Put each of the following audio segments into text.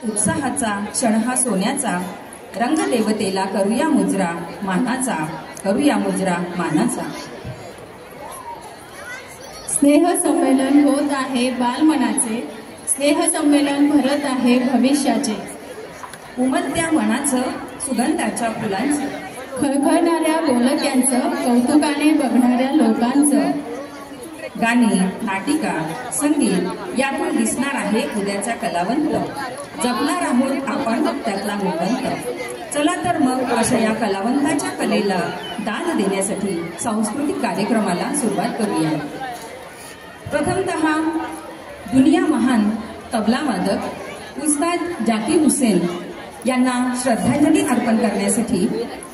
उत्साहाचा क्षण हा सोन्याचा, रंगदेवतेला करूया मुजरा मानाचा, करूया मुजरा मानाचा. स्नेह संमेलन होत आहे बालमनाचे, स्नेह संमेलन भरत आहे भविष्याचे. उमलत्या मनाचं, सुगंधाच्या फुलांचं, खळखळणाऱ्या बोलक्यांचं, कौतुकाने बघणाऱ्या लोकांचं. गाणी, नाटिका, संगीत यातून दिसणार आहे उद्याचा कलावंत. जपणार आहोत आपण त्यातला मोहंत. चला तर मग अशा या कलावंताच्या कलेला दाद देण्यासाठी सांस्कृतिक कार्यक्रमाला सुरुवात करूया. प्रथमतः दुनिया महान तबला वादक उस्ताद जाकीर हुसेन यांना श्रद्धांजली अर्पण करण्यासाठी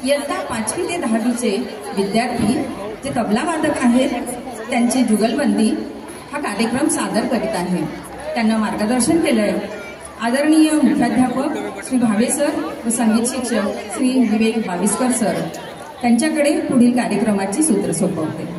इयत्ता 5वी ते 10वीचे विद्यार्थी जे तबला वादक आहेत त्यांची जुगलबंदी हा कार्यक्रम सादर करीत आहे. त्यांना मार्गदर्शन केलंय आदरणीय मुख्याध्यापक श्री भावे सर व संगीत शिक्षक श्री विवेक भाविस्कर सर. त्यांच्याकडे पुढील कार्यक्रमाची सूत्र सोपवते.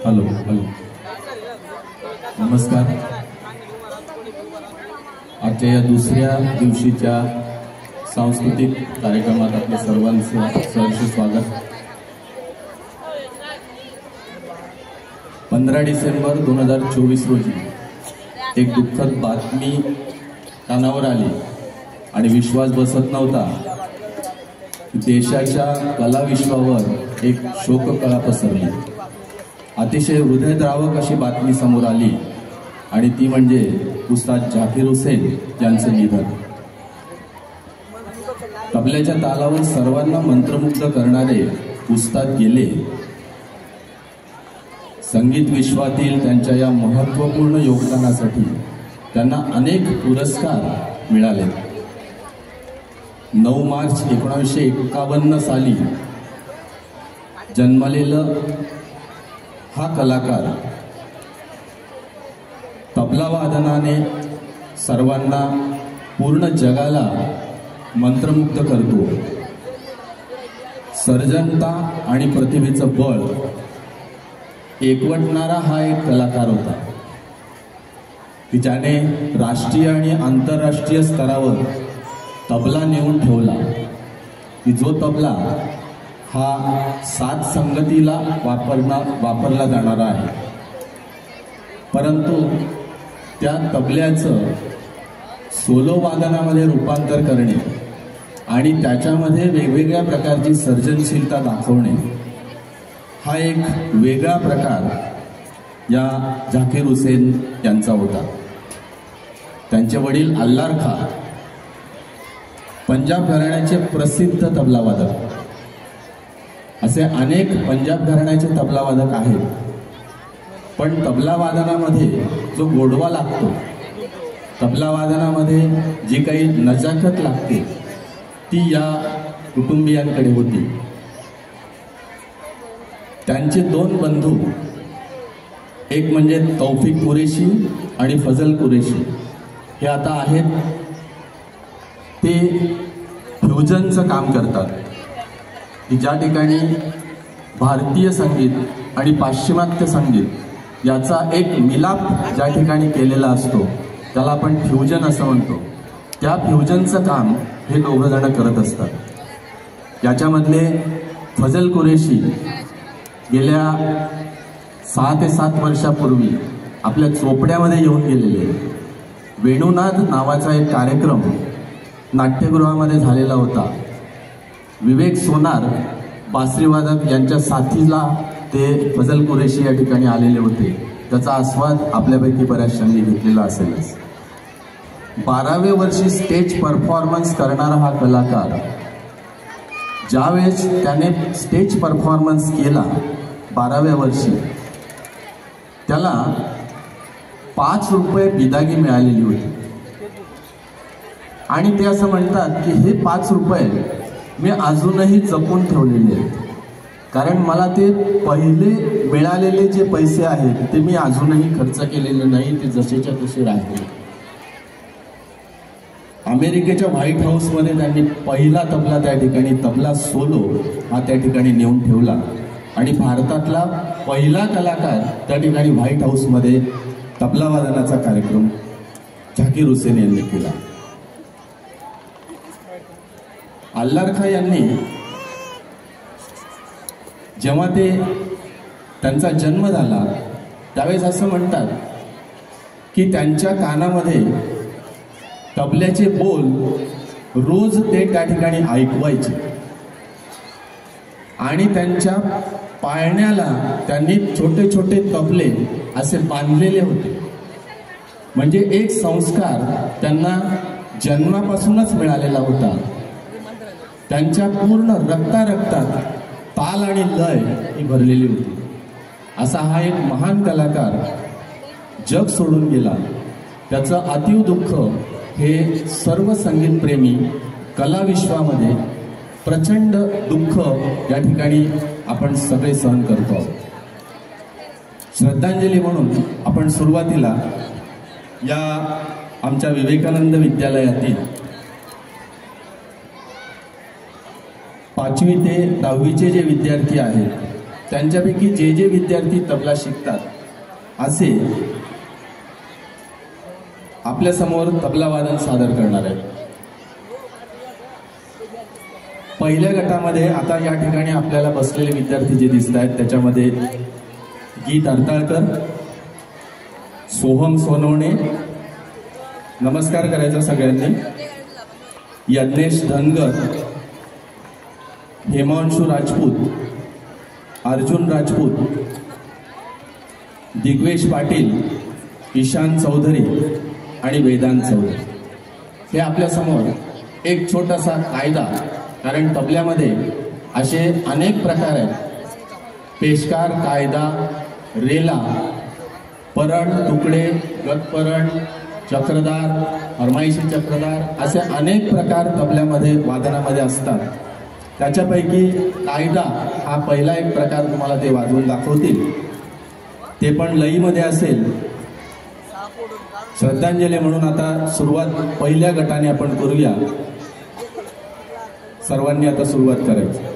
हॅलो हॅलो नमस्कार. आजच्या या दुसऱ्या दिवशीच्या सांस्कृतिक कार्यक्रमात आपल्या सर्वांचं सहर्ष स्वागत. 15 डिसेंबर 2024 रोजी एक दुःखद बातमी कानावर आली आणि विश्वास बसत नव्हता. देशाच्या कलाविश्वावर एक शोककळा पसरली. अतिशय हृदयद्रावक अशी बातमी समोर आली आणि ती म्हणजे उस्ताद जाकीर हुसेन यांचं निधन. तबल्याच्या तालावर सर्वांना मंत्रमुग्ध करणारे उस्ताद गेले. संगीत विश्वातील त्यांच्या या महत्त्वपूर्ण योगदानासाठी त्यांना अनेक पुरस्कार मिळाले. 9 मार्च 1951 साली जन्मलेलं हा कलाकार तबला वादनाने सर्वांना पूर्ण जगाला मंत्रमुग्ध करतो. सर्जनता आणि प्रतिभेचं बळ एकवटणारा हा एक कलाकार होता की ज्याने राष्ट्रीय आणि आंतरराष्ट्रीय स्तरावर तबला नेऊन ठेवला. की जो तबला हा 7 संगतीला वापरला जाणारा आहे, परंतु त्या तबल्याचं सोलो वादनामध्ये रूपांतर करणे आणि त्याच्यामध्ये वेगवेगळ्या प्रकारची सर्जनशीलता दाखवणे हा एक वेगळा प्रकार या जाकीर हुसेन यांचा होता. त्यांचे वडील अल्लार खां पंजाब घराण्याचे प्रसिद्ध तबलावादक. असे अनेक पंजाब घराण्याचे तबलावादक आहेत, पण तबलावादनामध्ये जो गोडवा लागतो, तबलावादनामध्ये जी काही नजाकत लागते ती या कुटुंबियांकडे होती. त्यांचे 2 बंधू, एक म्हणजे तौफिक कुरेशी आणि फजल कुरेशी, हे आता आहेत ते फ्युजनचं काम करतात की ज्या ठिकाणी भारतीय संगीत आणि पाश्चिमात्य संगीत याचा एक मिलाप ज्या ठिकाणी केलेला असतो त्याला आपण फ्युजन असं म्हणतो. त्या फ्युजनचं काम हे 2 जण करत असतात. याच्यामधले फजल कुरेशी गेल्या 6 ते 7 वर्षापूर्वी आपल्या चोपड्यामध्ये येऊन गेलेले. वेणुनाद नावाचा एक कार्यक्रम नाट्यगृहामध्ये झालेला होता. विवेक सोनार बासरीवादक यांच्या साथीला ते फजल कुरेशी या ठिकाणी आलेले होते. त्याचा आस्वाद आपल्यापैकी बऱ्याचशांनी घेतलेला असेलच. 12व्या वर्षी स्टेज परफॉर्मन्स करणारा हा कलाकार ज्यावेळेस त्याने स्टेज परफॉर्मन्स केला 12व्या वर्षी, त्याला 5 रुपये बिदागी मिळालेली होती. आणि ते असं म्हणतात की हे 5 रुपये मी अजूनही जपून ठेवलेले आहेत, कारण मला ते पहिले मिळालेले जे पैसे आहेत ते मी अजूनही खर्च केलेले नाही, ते जसेच्या तसे राहिले. अमेरिकेच्या व्हाईट हाऊसमध्ये त्यांनी पहिला तबला त्या ठिकाणी, तबला सोलो हा त्या ठिकाणी नेऊन ठेवला आणि भारतातला पहिला कलाकार त्या ठिकाणी व्हाईट हाऊसमध्ये तबला वादनाचा कार्यक्रम झाकीर हुसेन यांनी केला. अल्लार खां यांनी जेव्हा त्यांचा जन्म झाला त्यावेळेस असं म्हणतात की त्यांच्या कानामध्ये तबल्याचे बोल रोज ते त्या ठिकाणी ऐकवायचे आणि त्यांच्या पाळण्याला त्यांनी छोटे छोटे तबले असे बांधलेले होते. म्हणजे एक संस्कार त्यांना जन्मापासूनच मिळालेला होता. त्यांच्या पूर्ण रक्तात ताल आणि लय ही भरलेली होती. असा हा एक महान कलाकार जग सोडून गेला. त्याचं अतीव दुःख हे सर्व संगीतप्रेमी कलाविश्वामध्ये प्रचंड दुःख या ठिकाणी आपण सगळे सहन करतो आहोत. श्रद्धांजली म्हणून आपण सुरुवातीला या आमच्या विवेकानंद विद्यालयातील 5वी ते 10वीचे जे विद्यार्थी आहेत त्यांच्यापैकी जे विद्यार्थी तबला शिकतात असे आपल्या समोर तबला वादन सादर करणार आहेत. पहिल्या गटामध्ये आता या ठिकाणी आपल्याला बसलेले विद्यार्थी जे दिसत आहेत त्याच्यामध्ये गीत अडताळकर, सोहम सोनवणे, नमस्कार करायचा सगळ्यांनी, यज्ञेश धनगर, हेमांशु राजपूत, अर्जुन राजपूत, दिग्वेश पाटील, ईशान चौधरी आणि वेदांत चौधरी. हे आपल्या समोर एक छोटासा कायदा, कारण तबल्यामध्ये असे अनेक प्रकार आहेत, पेशकार, कायदा, रेला, परण, तुकडे, गतपरण, चक्रदार, फरमाईशी चक्रदार असे अनेक प्रकार तबल्यामध्ये वादनामध्ये असतात. त्याच्यापैकी कायदा हा पहिला एक प्रकार तुम्हाला ते वाजवून दाखवतील, ते पण लईमध्ये असेल. श्रद्धांजली म्हणून आता सुरुवात पहिल्या गटाने आपण करूया. सर्वांनी आता सुरुवात करायची.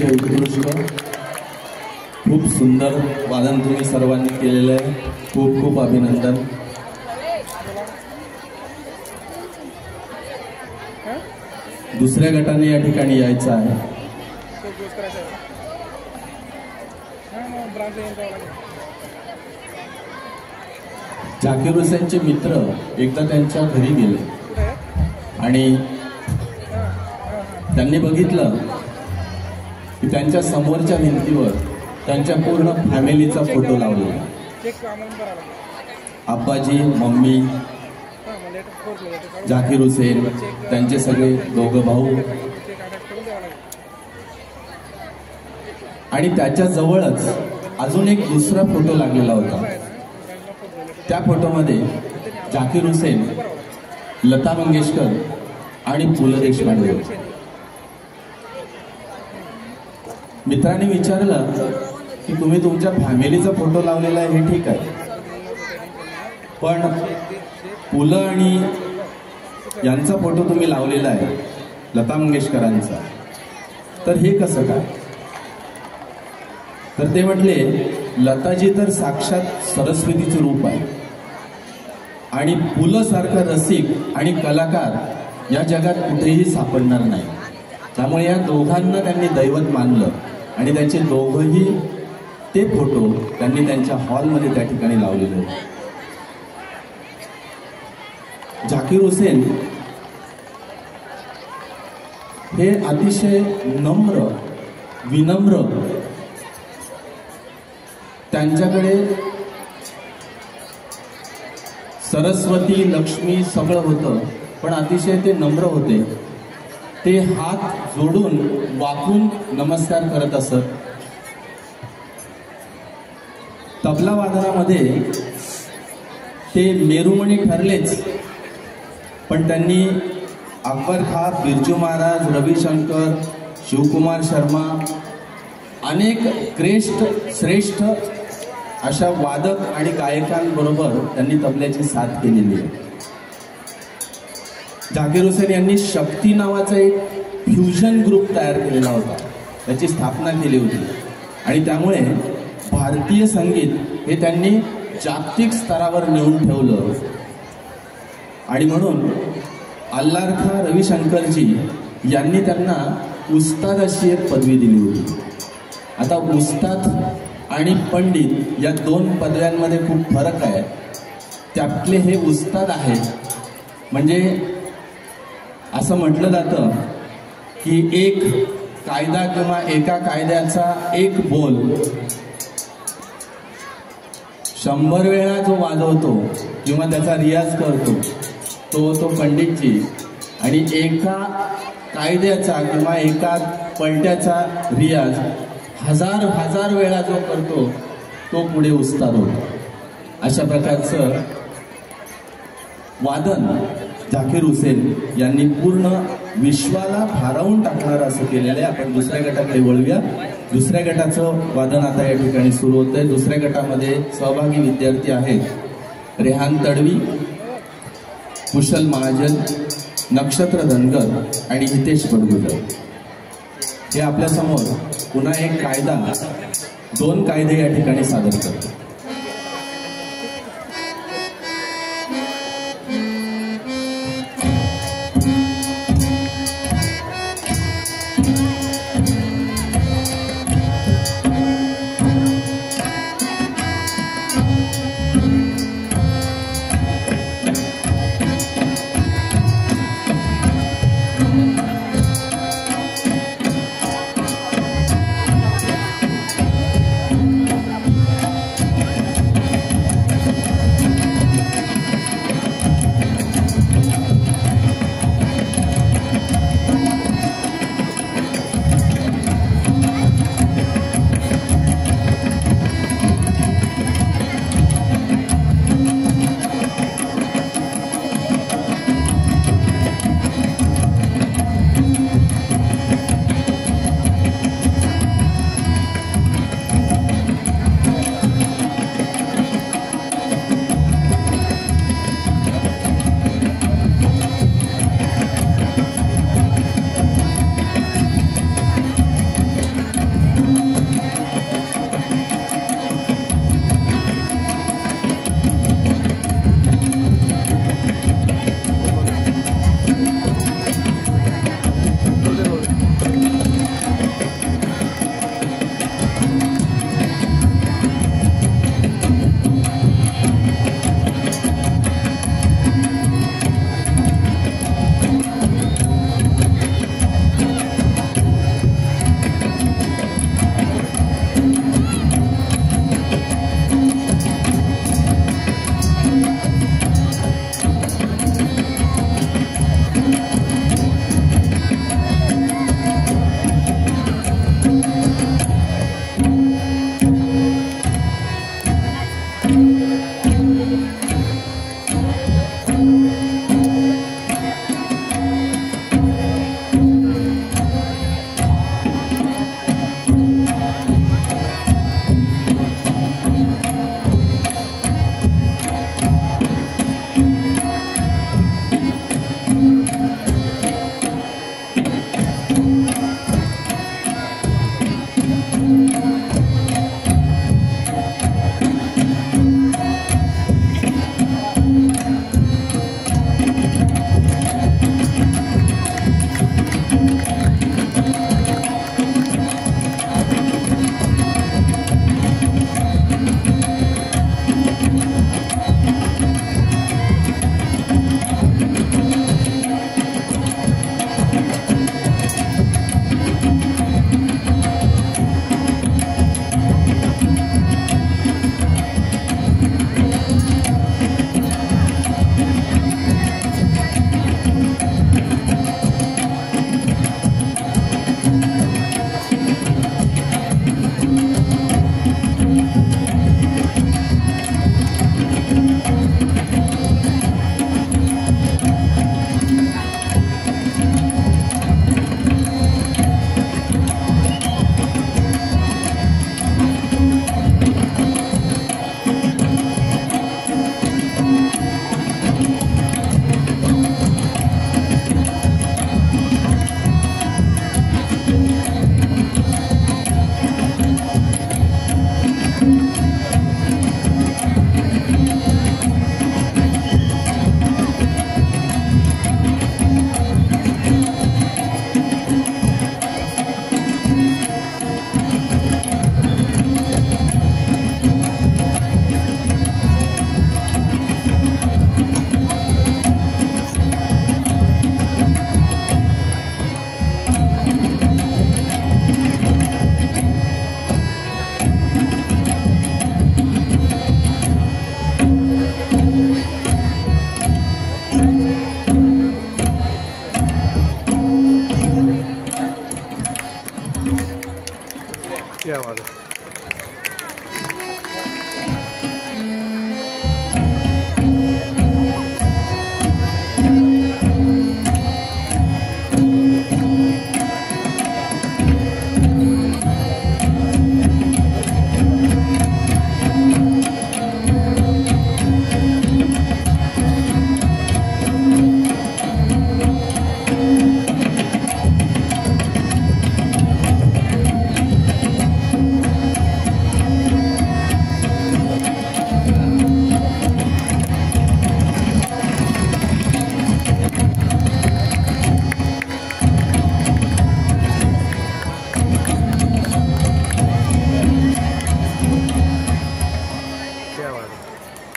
अतिशय उत्कृष्ट, खूप सुंदर वादन तुम्ही सर्वांनी केलेलं आहे. खूप खूप अभिनंदन. दुसऱ्या गटाने या ठिकाणी यायचं आहे. झाकीर हुसेनचे मित्र एकदा त्यांच्या घरी गेले आणि त्यांनी बघितलं की त्यांच्या समोरच्या भिंतीवर त्यांच्या पूर्ण फॅमिलीचा फोटो लावलेला. आब्बाजी, मम्मी, झाकीर हुसेन, त्यांचे सगळे दोघं भाऊ आणि त्याच्या जवळच अजून एक दुसरा फोटो लागलेला होता. त्या फोटोमध्ये झाकीर हुसेन, लता मंगेशकर आणि पु ल देशपांडे होते. मित्रांनी विचारलं की तुम्ही तुमच्या फॅमिलीचा फोटो लावलेला आहे हे ठीक आहे, पण पु ल आणि यांचा फोटो तुम्ही लावलेला आहे, लता मंगेशकरांचा, तर हे कसं काय? तर ते म्हटले, लताजी तर साक्षात सरस्वतीचे रूप आहे आणि पु ल सारखा रसिक आणि कलाकार या जगात कुठेही सापडणार नाही. त्यामुळे या दोघांना त्यांनी दैवत मानलं आणि त्यांचे दोघंही ते फोटो त्यांनी त्यांच्या हॉलमध्ये त्या ठिकाणी लावलेले होते. झाकीर हुसेन हे अतिशय नम्र, विनम्र, त्यांच्याकडे सरस्वती, लक्ष्मी सगळं होतं, पण अतिशय ते नम्र होते. ते हात जोडून वाकून नमस्कार करत असत. तबला वादनामध्ये ते मेरुमणी ठरलेच, पण त्यांनी अकबर खां, बिरजू महाराज, रविशंकर, शिवकुमार शर्मा अनेक श्रेष्ठ अशा वादक आणि गायकांबरोबर त्यांनी तबल्याची साथ केलेली आहे. झाकीर हुसेन यांनी शक्ती नावाचा एक फ्युजन ग्रुप तयार केलेला होता, त्याची स्थापना केली होती आणि त्यामुळे भारतीय संगीत हे त्यांनी जागतिक स्तरावर नेऊन ठेवलं. आणि म्हणून अल्लार खां रविशंकरजी यांनी त्यांना उस्ताद अशी एक पदवी दिली होती. आता उस्ताद आणि पंडित या दोन पदव्यांमध्ये खूप फरक आहे. त्यातले हे उस्ताद आहेत, म्हणजे असं म्हटलं जातं की एक कायदा किंवा एका कायद्याचा एक बोल 100 वेळा जो वाजवतो किंवा त्याचा रियाज करतो तो पंडितजी, आणि एका कायद्याचा किंवा एका पलट्याचा रियाज हजार वेळा जो करतो तो पुढे उस्ताद होतो. अशा प्रकारचं वादन झाकीर हुसेन यांनी पूर्ण विश्वाला भारावून टाकणारं असं केलेलं आहे. आपण दुसऱ्या गटाकडे वळूया. दुसऱ्या गटाचं वादन आता या ठिकाणी सुरू होतं आहे. दुसऱ्या गटामध्ये सहभागी विद्यार्थी आहेत रेहान तडवी, कुशल महाजन, नक्षत्र धनगर आणि हितेश बडगुजर. हे आपल्यासमोर पुन्हा एक कायदा, 2 कायदे या ठिकाणी सादर करतात. क्या बात है।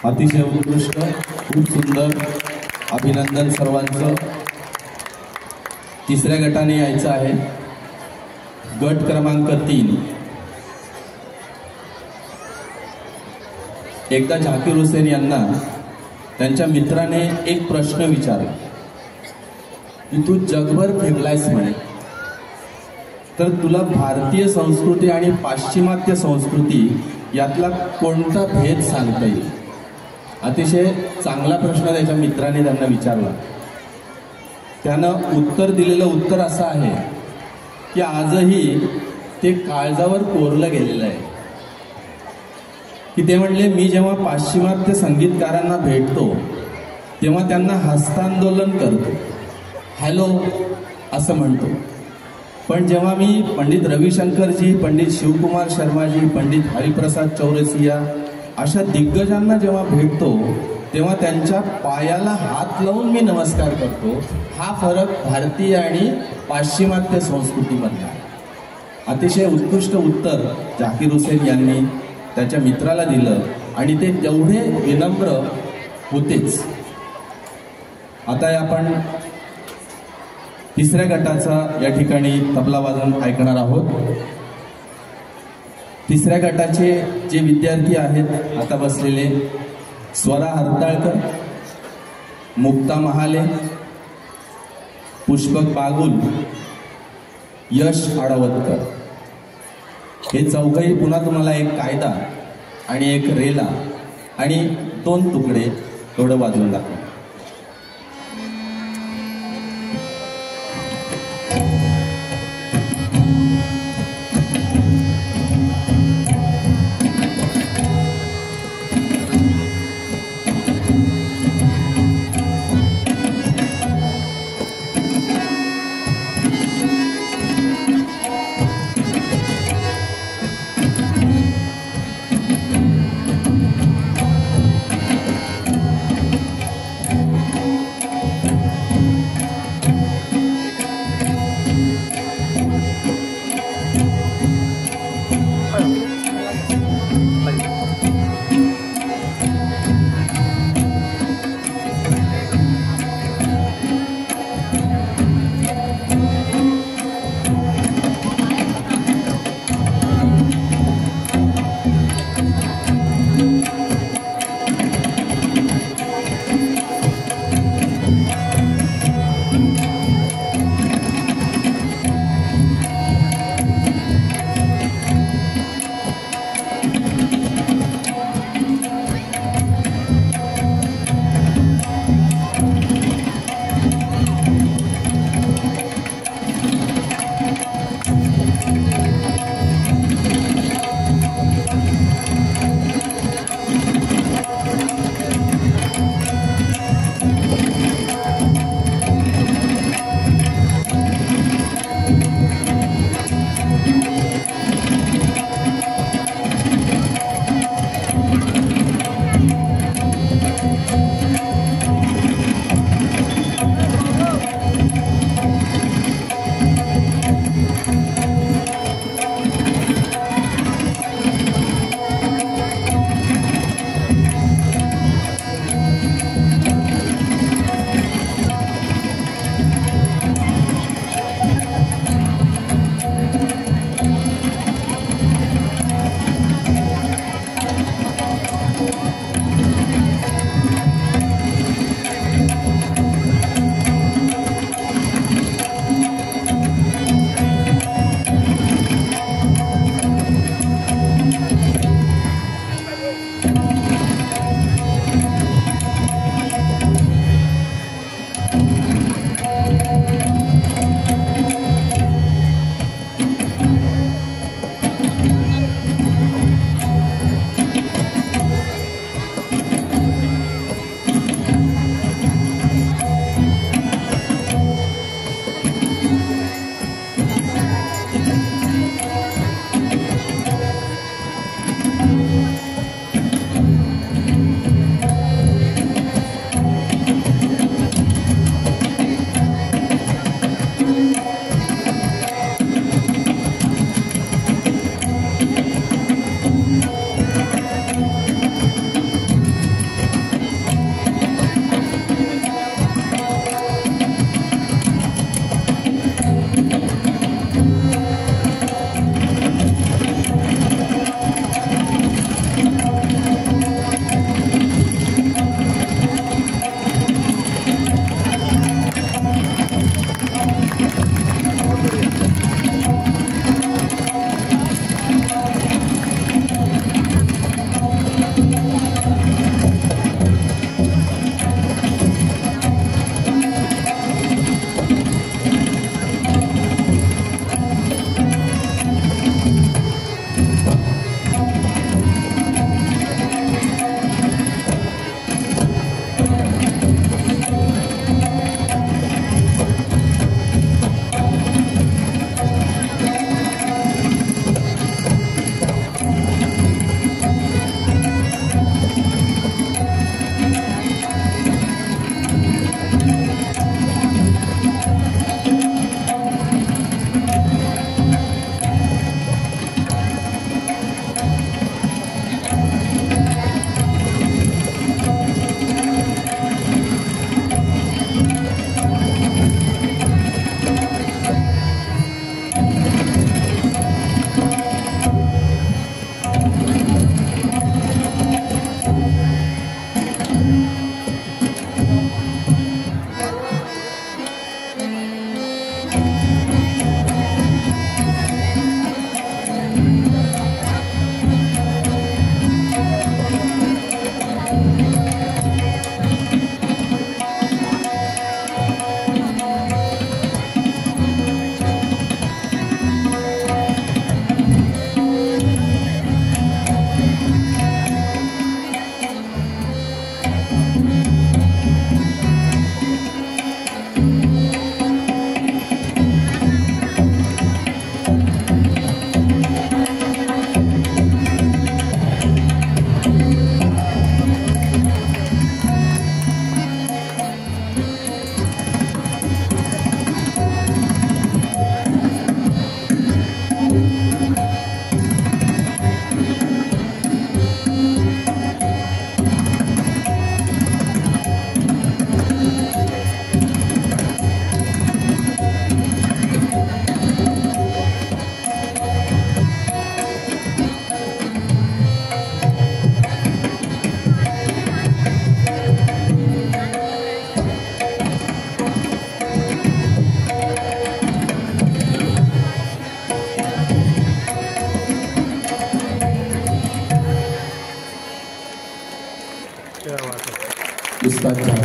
अतिशय उत्कृष्ट, खूप सुंदर, अभिनंदन सर्वांचं। तिसऱ्या गटाने यायचं आहे, गट क्रमांक 3। एकदा झाकीर हुसेन यांना त्यांच्या मित्राने एक प्रश्न विचारला की तू जगभर फिरलायस म्हणे, तर तुला भारतीय संस्कृती आणि पाश्चिमात्य संस्कृती यातला कोणता भेद सांगता येईल? अतिशय चांगला प्रश्न त्याच्या मित्राने त्यांना विचारला। त्यानं उत्तर दिलेलं उत्तर असं आहे की आजही ते काळजावर कोरलं गेलेलं आहे की ते म्हणले, मी जेव्हा पाश्चिमात्य संगीतकारांना भेटतो तेव्हा त्यांना हस्तांदोलन करतो, हॅलो असं म्हणतो, पण जेव्हा मी पंडित रविशंकरजी, पंडित शिवकुमार शर्माजी, पंडित हरिप्रसाद चौरसिया अशा दिग्गजांना जेव्हा भेटतो तेव्हा त्यांच्या पायाला हात लावून मी नमस्कार करतो। हा फरक भारतीय आणि पाश्चिमात्य संस्कृतीमधला। अतिशय उत्कृष्ट उत्तर झाकीर हुसेन यांनी त्याच्या मित्राला दिलं आणि ते तेवढे विनम्र होतेच। आता आपण तिसऱ्या गटाचा या ठिकाणी तबला वादन ऐकणार आहोत। तिसऱ्या गटाचे जे विद्यार्थी आहेत आता बसलेले, स्वरा हरताळकर, मुक्ता महाले, पुष्पक बागुल, यश आडवतकर, हे चौघही पुन्हा तुम्हाला एक कायदा आणि एक रेला आणि 2 तुकडे एवढं वाजवून दाखवा।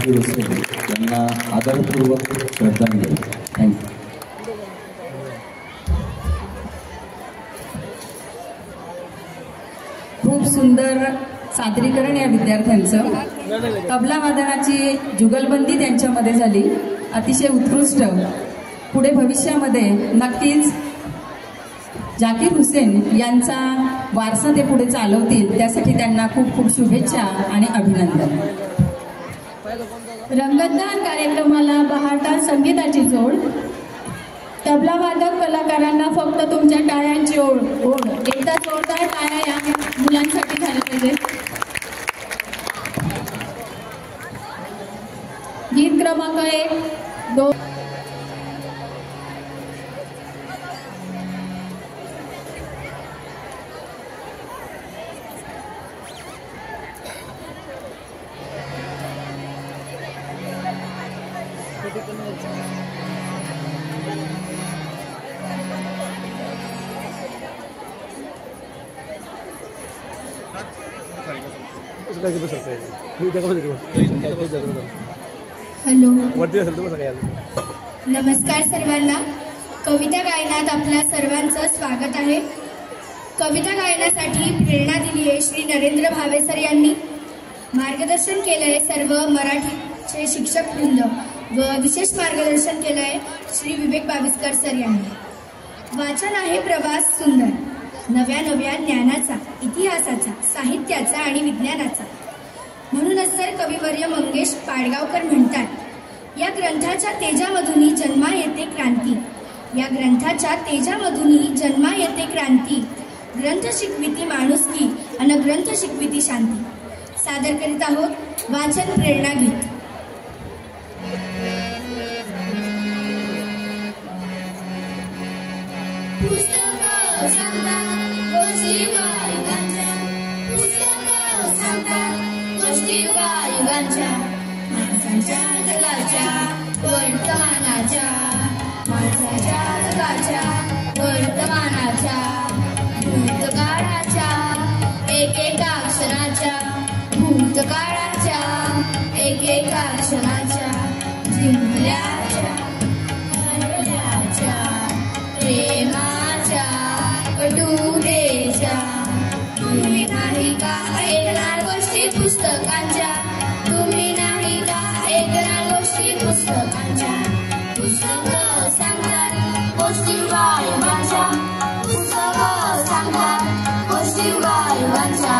झाकीर हुसेन यांना आदरपूर्वक श्रद्धांजली. थँक्यू. खूप सुंदर सादरीकरण या विद्यार्थ्यांचं. तबला वादनाची जुगलबंदी त्यांच्यामध्ये झाली, अतिशय उत्कृष्ट. पुढे भविष्यामध्ये नक्कीच झाकीर हुसेन यांचा वारसा ते पुढे चालवतील, त्यासाठी त्यांना खूप खूप शुभेच्छा आणि अभिनंदन. रंगतदान कार्यक्रमाला बहारदार संगीताची जोड. तबला वादक कलाकारांना फक्त तुमच्या टाळ्यांची ओढ. एकदा जोरदार टाळ्या या मुलांसाठी झाल्या पाहिजे. गीत क्रमांक 1, 2. हॅलो, नमस्कार सर्वांना. कविता गायनात आपल्या सर्वांचं स्वागत आहे. कविता गायनासाठी प्रेरणा दिली आहे श्री नरेंद्र भावे सर यांनी. मार्गदर्शन केलं आहे सर्व मराठीचे शिक्षक वृंद व विशेष मार्गदर्शन केलं आहे श्री विवेक बाविस्कर सर यांनी. वाचन आहे प्रवास सुंदर, नव्या नव्या ज्ञानाचा, इतिहासाचा, साहित्याचा आणि विज्ञानाचा. म्हणूनच तर कविवर्य मंगेश पाडगावकर म्हणतात, या ग्रंथाच्या तेजामधून जन्मा येते क्रांती. या ग्रंथाच्या तेजामधून जन्मा येते क्रांती. ग्रंथ शिकविती माणुसकी अन ग्रंथ शिकविती शांती. सादर करीत आहोत वाचन प्रेरणा गीत. माणसाच्या जगाच्या वर्तमानाच्या, माणसाच्या जगाच्या वर्तमानाच्या, भूतकाळाच्या एकेका क्षणाच्या, भूतकाळाच्या एकेका क्षणाच्या, जिंकल्याच्या हरल्याच्या, प्रेमाच्या कटुतेच्या. तुम्ही नाही का ऐकणार गोष्टी पुस्तकांच्या, तुम्ही नाही का ऐकणार गोष्टी पुस्तकांच्या. पुस्तकं सांगतात गोष्टी गायबांच्या, पुस्तकं सांगतात गोष्टी गायबांच्या.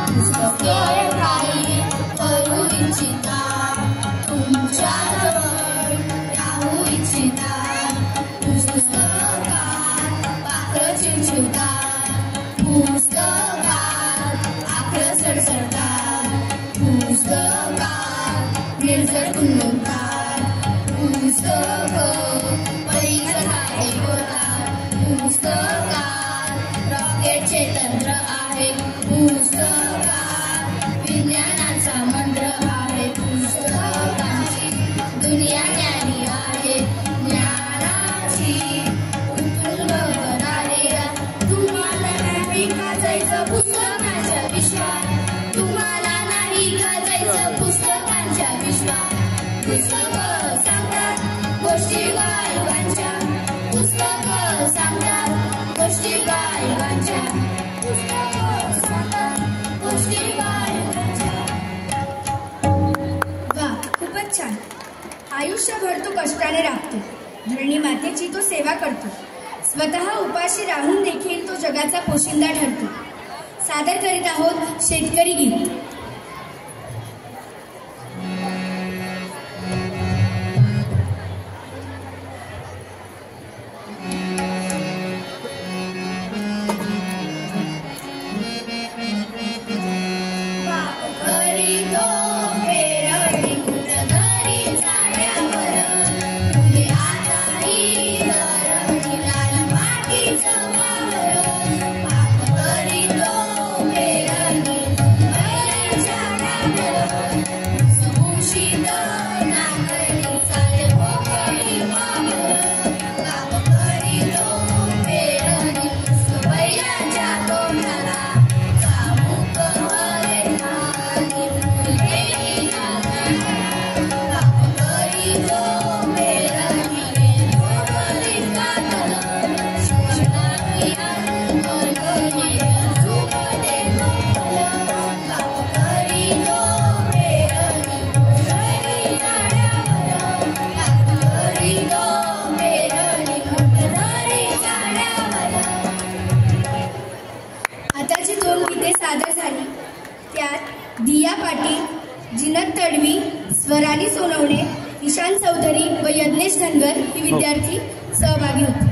पुस्तके काही करू इच्छिता, तुमच्या जवळ राहू इच्छिता. पुस्तकात पाखरं चिवचिवतात, पुस्तकात आखरं सडसडतात, पुस्तकात निर्जर गुणगुणतात, पुस्तकं परीक्षा ऐकवतात, पुस्तकात रॉकेटचे तंत्र आहे, पुस्तकात विज्ञानाचा मंत्र आहे. पुस्तकांची दुनिया न्यारी आहे, ज्ञानाची उत्तुंग भरारीला. तुम्हाला नाही का जायचं पुस्तकांच्या विश्वात, तुम्हाला नाही का जायचं पुस्तकांच्या विश्वात. पुस्तकं सांगतात गोष्टी गायबांच्या, पुस्तकं सांगतात गोष्टी गायबांच्या, पुस्तकं सांगतात गोष्टी गायबांच्या. वा, खूपच छान. आयुष्यभर तो कष्टाने राबतो, धरणी मातेची तो सेवा करतो, स्वतः उपाशी राहून देखील तो जगाचा पोशिंदा ठरतो. सादर करीत आहोत शेतकरी गीत. त्यात दिया पाटील, जिनत तडवी, स्वराली सोनवणे, ईशान चौधरी व यज्ञेश धनगर ही विद्यार्थी सहभागी होते.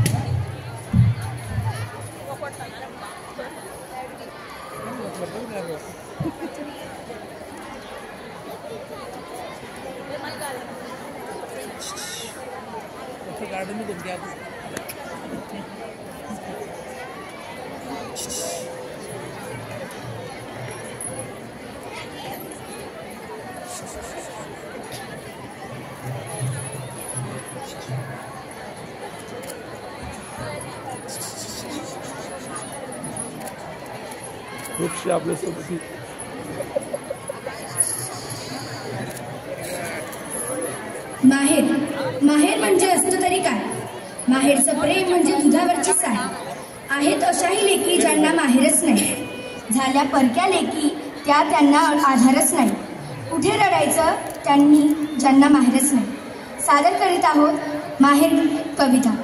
वृक्ष आपल्यासोबत माहेर. माहेर म्हणजे असतं तरी काय? माहेरचं प्रेम म्हणजे दुधावरची साय. आहेत अशाही लेकी ज्यांना माहेरच नाही. झाल्या परक्या लेकी त्या त्यांना आधारच नाही. कुठे रडायचं त्यांनी ज्यांना माहेरच नाही. सादर करीत आहोत माहेर कविता.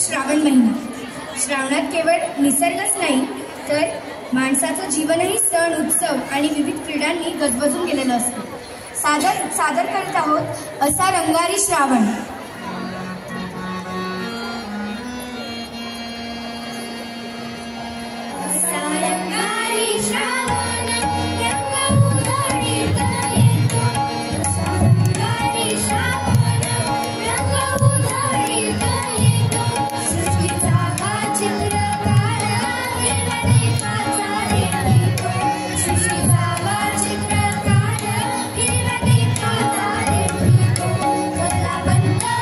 श्रावण महिना. श्रावणात केवळ निसर्गच नाही तर माणसाचं जीवनही सण, उत्सव आणि विविध क्रीडांनी गजबजून गेलेलं असतं. सादर करत आहोत असा रंगारी श्रावण. Bye.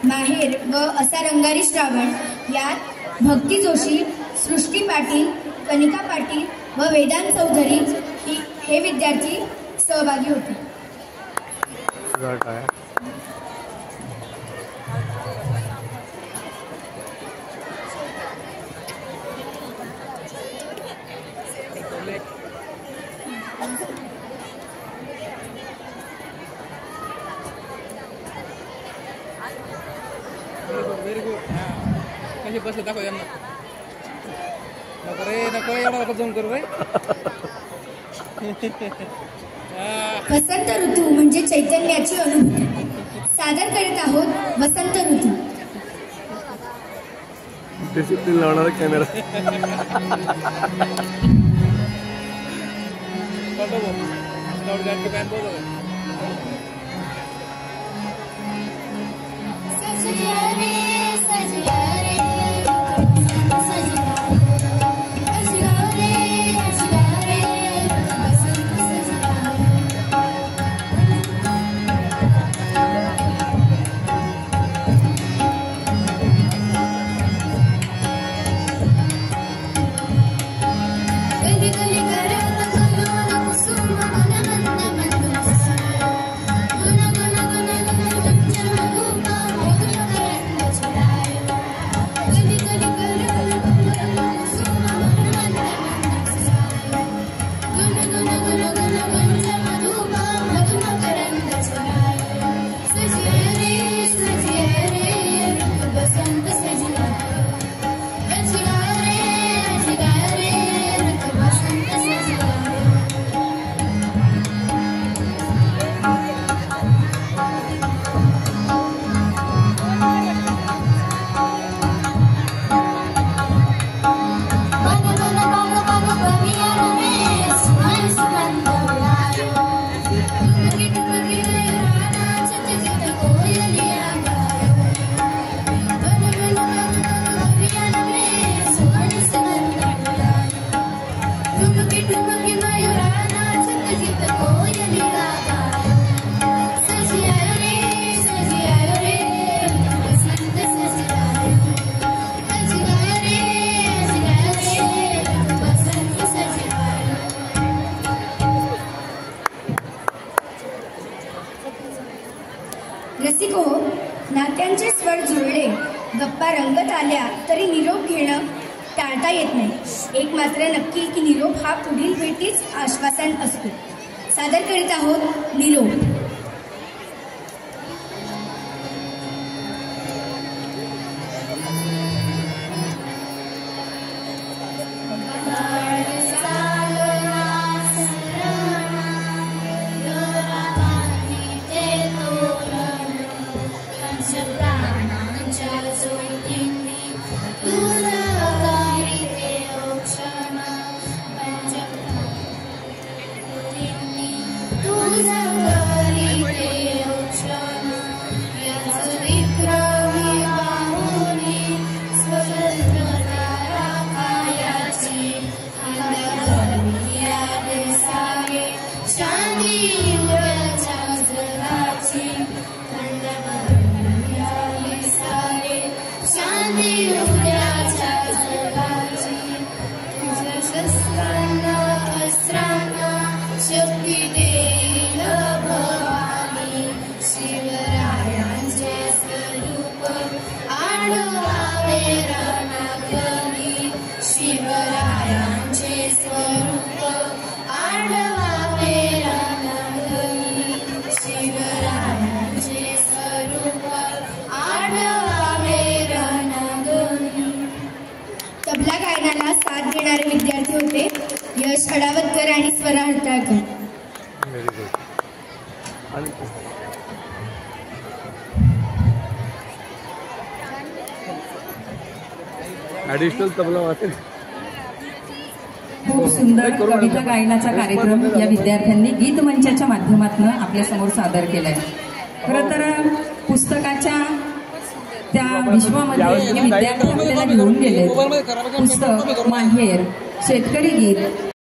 माहेर व असा रंगारी श्रावण यात भक्ती जोशी, सृष्टी पाटील, कनिका पाटील व वेदांत चौधरी हे विद्यार्थी सहभागी होते. Very good. कशी बसले दाखव यांना. नको रे, नको एवढा नको जाऊन करू रे. वसंत ऋतू म्हणजे चैतन्याची अनुभूती. सादर करीत आहोत वसंत ऋतू. डिसिप्लिन लावणारा कॅमेरा. रसिको, नात्यांचे स्वर जुळले, गप्पा रंगत आल्या तरी निरोप घेणं टाळता येत नाही. एक मात्र नक्की की निरोप हा पुढील भेटीच आश्वासन असतो. सादर करीत आहोत निरोप. तबला गायनाला साथ देणारे विद्यार्थी होते यश अडावतकर आणि स्वरा हरताळकर. ॲडिशनल तबला वाटेल. खूप सुंदर कविता गायनाचा कार्यक्रम या विद्यार्थ्यांनी गीत मंचाच्या माध्यमातून आपल्या समोर सादर केलाय. खरं तर पुस्तकाच्या त्या विश्वामध्ये हे विद्यार्थी आपल्याला घेऊन गेले. पुस्तक, माहेर, शेतकरी गीत